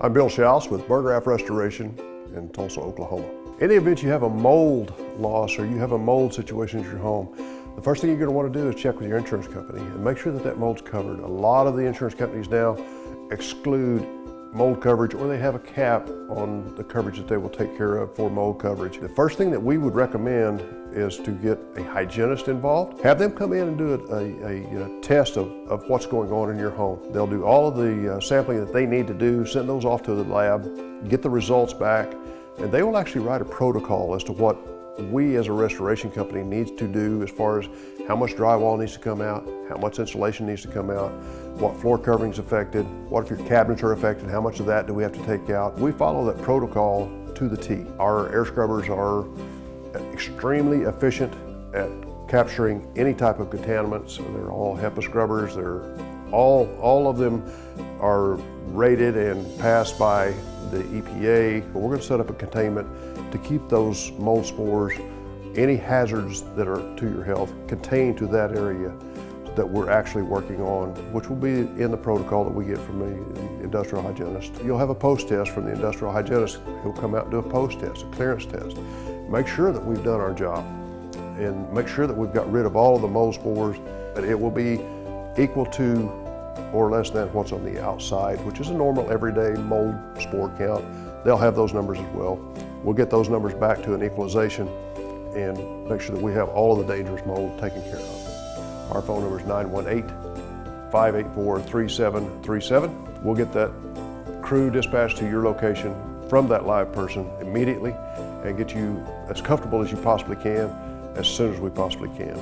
I'm Bill Shouse with Burggraf Restoration in Tulsa, Oklahoma. In the event you have a mold loss or you have a mold situation at your home, the first thing you're going to want to do is check with your insurance company and make sure that that mold's covered. A lot of the insurance companies now exclude mold coverage, or they have a cap on the coverage that they will take care of for mold coverage. The first thing that we would recommend is to get a hygienist involved. Have them come in and do a test of what's going on in your home. They'll do all of the sampling that they need to do, send those off to the lab, get the results back, and they will actually write a protocol as to what we as a restoration company needs to do as far as how much drywall needs to come out, how much insulation needs to come out, what floor coverings affected, what if your cabinets are affected, how much of that do we have to take out. We follow that protocol to the T. Our air scrubbers are extremely efficient at capturing any type of contaminants. They're all HEPA scrubbers. All of them are rated and passed by the EPA, but we're going to set up a containment to keep those mold spores, any hazards that are to your health, contained to that area that we're actually working on, which will be in the protocol that we get from the industrial hygienist. You'll have a post test from the industrial hygienist. He'll come out and do a post test, a clearance test. Make sure that we've done our job and make sure that we've got rid of all of the mold spores, but it will be equal to or less than what's on the outside, which is a normal everyday mold spore count. They'll have those numbers as well. We'll get those numbers back to an equalization and make sure that we have all of the dangerous mold taken care of. Our phone number is 918-584-3737. We'll get that crew dispatched to your location from that live person immediately and get you as comfortable as you possibly can as soon as we possibly can.